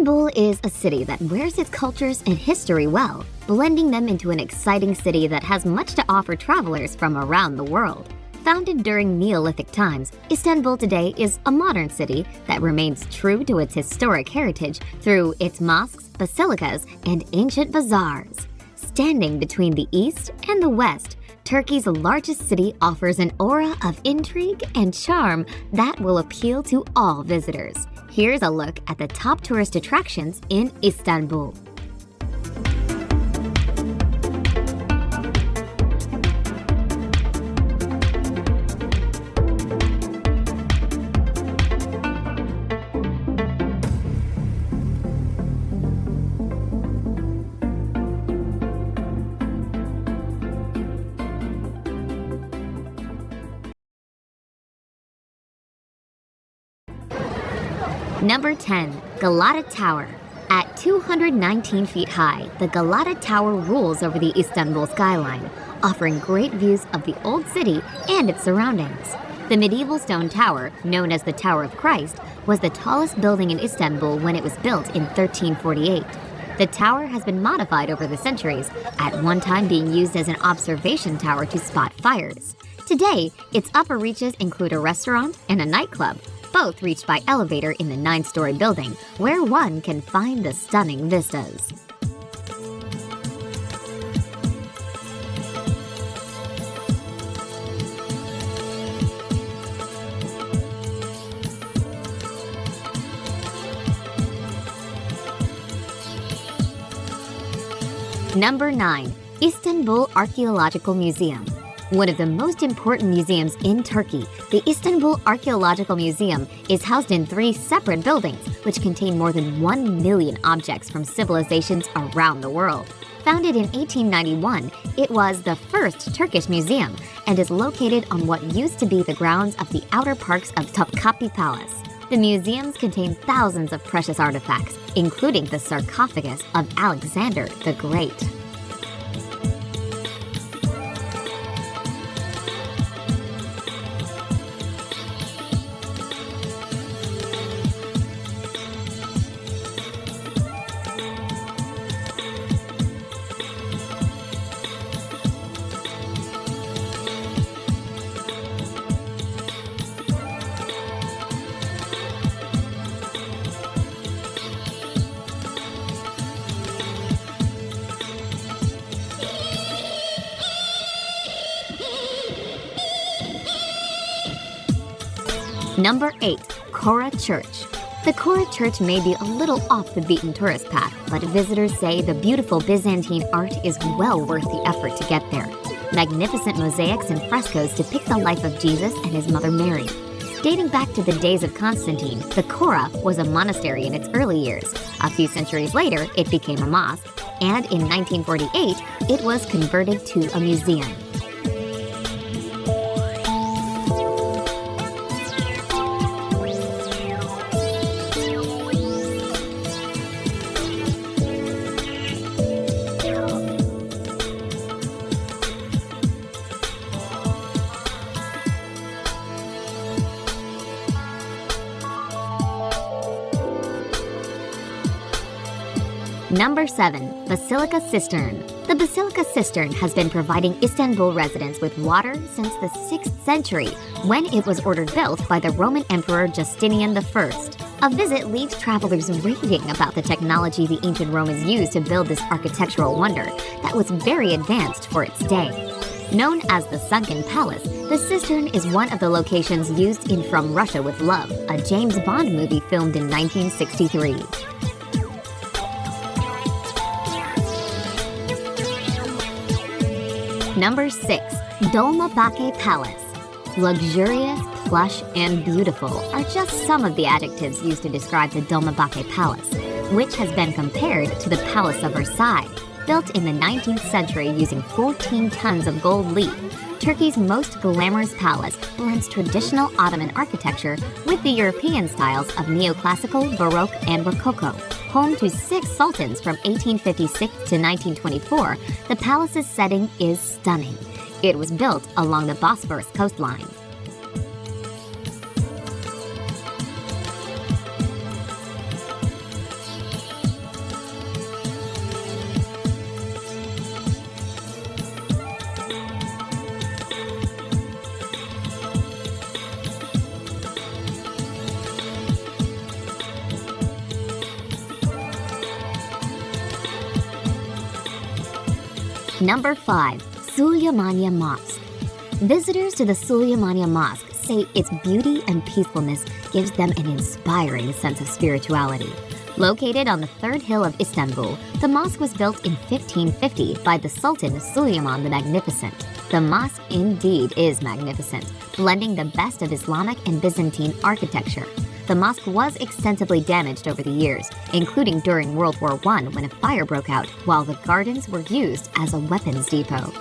Istanbul is a city that wears its cultures and history well, blending them into an exciting city that has much to offer travelers from around the world. Founded during Neolithic times, Istanbul today is a modern city that remains true to its historic heritage through its mosques, basilicas, and ancient bazaars. Standing between the east and the west, Turkey's largest city offers an aura of intrigue and charm that will appeal to all visitors. Here's a look at the top tourist attractions in Istanbul. Number 10. Galata Tower. At 219 feet high, the Galata Tower rules over the Istanbul skyline, offering great views of the old city and its surroundings. The medieval stone tower, known as the Tower of Christ, was the tallest building in Istanbul when it was built in 1348. The tower has been modified over the centuries, at one time being used as an observation tower to spot fires. Today, its upper reaches include a restaurant and a nightclub, both reached by elevator in the 9-story building, where one can find the stunning vistas. Number 9. Istanbul Archaeological Museum. One of the most important museums in Turkey, the Istanbul Archaeological Museum is housed in 3 separate buildings, which contain more than 1 million objects from civilizations around the world. Founded in 1891, it was the first Turkish museum and is located on what used to be the grounds of the outer parks of Topkapi Palace. The museums contain thousands of precious artifacts, including the sarcophagus of Alexander the Great. Number 8. Kora Church. The Kora Church may be a little off the beaten tourist path, but visitors say the beautiful Byzantine art is well worth the effort to get there. Magnificent mosaics and frescoes depict the life of Jesus and his mother Mary. Dating back to the days of Constantine, the Kora was a monastery in its early years. A few centuries later, it became a mosque, and in 1948, it was converted to a museum. Number 7. Basilica Cistern. The Basilica Cistern has been providing Istanbul residents with water since the 6th century, when it was ordered built by the Roman Emperor Justinian I. A visit leaves travelers raving about the technology the ancient Romans used to build this architectural wonder that was very advanced for its day. Known as the Sunken Palace, the cistern is one of the locations used in From Russia with Love, a James Bond movie filmed in 1963. Number 6. Dolmabahce Palace. Luxurious, plush, and beautiful are just some of the adjectives used to describe the Dolmabahce Palace, which has been compared to the Palace of Versailles. Built in the 19th century using 14 tons of gold leaf, Turkey's most glamorous palace blends traditional Ottoman architecture with the European styles of neoclassical, Baroque, and Rococo. Home to 6 sultans from 1856 to 1924, the palace's setting is stunning. It was built along the Bosphorus coastline. Number 5. Suleymaniye Mosque. Visitors to the Suleymaniye Mosque say its beauty and peacefulness gives them an inspiring sense of spirituality. Located on the third hill of Istanbul, the mosque was built in 1550 by the Sultan Suleiman the Magnificent. The mosque indeed is magnificent, blending the best of Islamic and Byzantine architecture. The mosque was extensively damaged over the years, including during World War I when a fire broke out while the gardens were used as a weapons depot.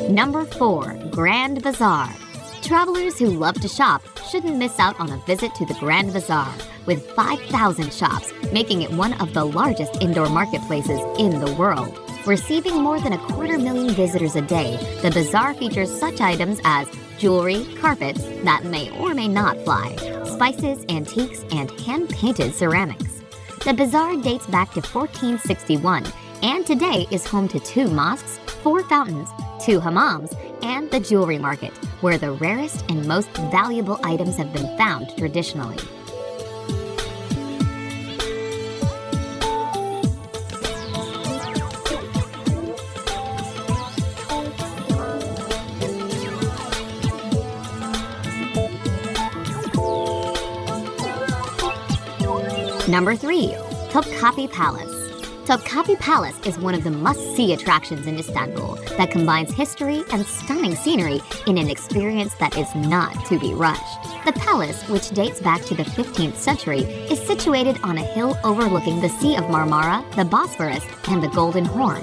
Number 4. Grand Bazaar. Travelers who love to shop shouldn't miss out on a visit to the Grand Bazaar, with 5,000 shops, making it one of the largest indoor marketplaces in the world. Receiving more than 250,000 visitors a day, the bazaar features such items as jewelry, carpets that may or may not fly, spices, antiques, and hand-painted ceramics. The bazaar dates back to 1461 and today is home to 2 mosques, 4 fountains, 2 hammams, and the jewelry market, where the rarest and most valuable items have been found traditionally. Number 3. Topkapi Palace. Topkapi Palace is one of the must-see attractions in Istanbul that combines history and stunning scenery in an experience that is not to be rushed. The palace, which dates back to the 15th century, is situated on a hill overlooking the Sea of Marmara, the Bosphorus, and the Golden Horn.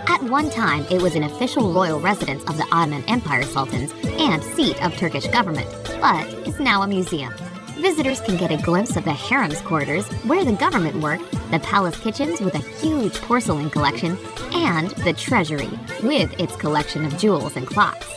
At one time, it was an official royal residence of the Ottoman Empire sultans and seat of Turkish government, but is now a museum. Visitors can get a glimpse of the harem's quarters, where the government worked, the palace kitchens with a huge porcelain collection, and the treasury, with its collection of jewels and clocks.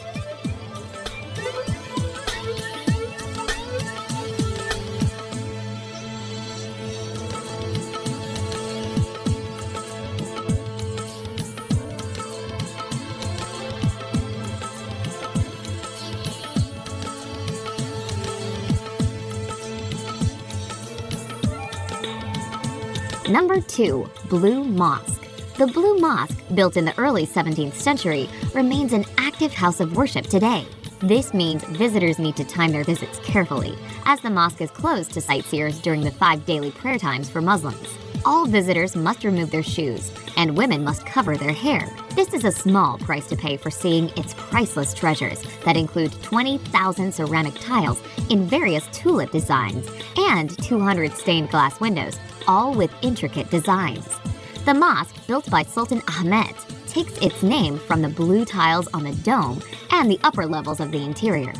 Number 2. Blue Mosque. The Blue Mosque, built in the early 17th century, remains an active house of worship today. This means visitors need to time their visits carefully, as the mosque is closed to sightseers during the 5 daily prayer times for Muslims. All visitors must remove their shoes, and women must cover their hair. This is a small price to pay for seeing its priceless treasures that include 20,000 ceramic tiles in various tulip designs and 200 stained glass windows, all with intricate designs. The mosque, built by Sultan Ahmet, takes its name from the blue tiles on the dome and the upper levels of the interior.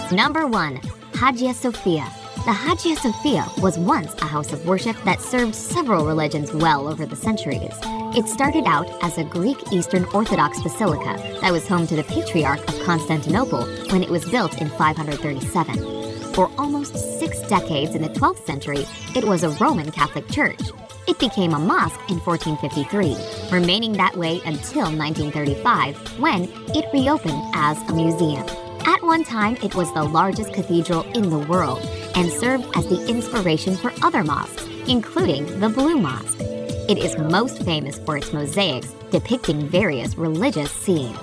Number 1. Hagia Sophia. The Hagia Sophia was once a house of worship that served several religions well over the centuries. It started out as a Greek Eastern Orthodox basilica that was home to the Patriarch of Constantinople when it was built in 537. For almost 6 decades in the 12th century, it was a Roman Catholic church. It became a mosque in 1453, remaining that way until 1935, when it reopened as a museum. At one time, it was the largest cathedral in the world and served as the inspiration for other mosques, including the Blue Mosque. It is most famous for its mosaics depicting various religious scenes.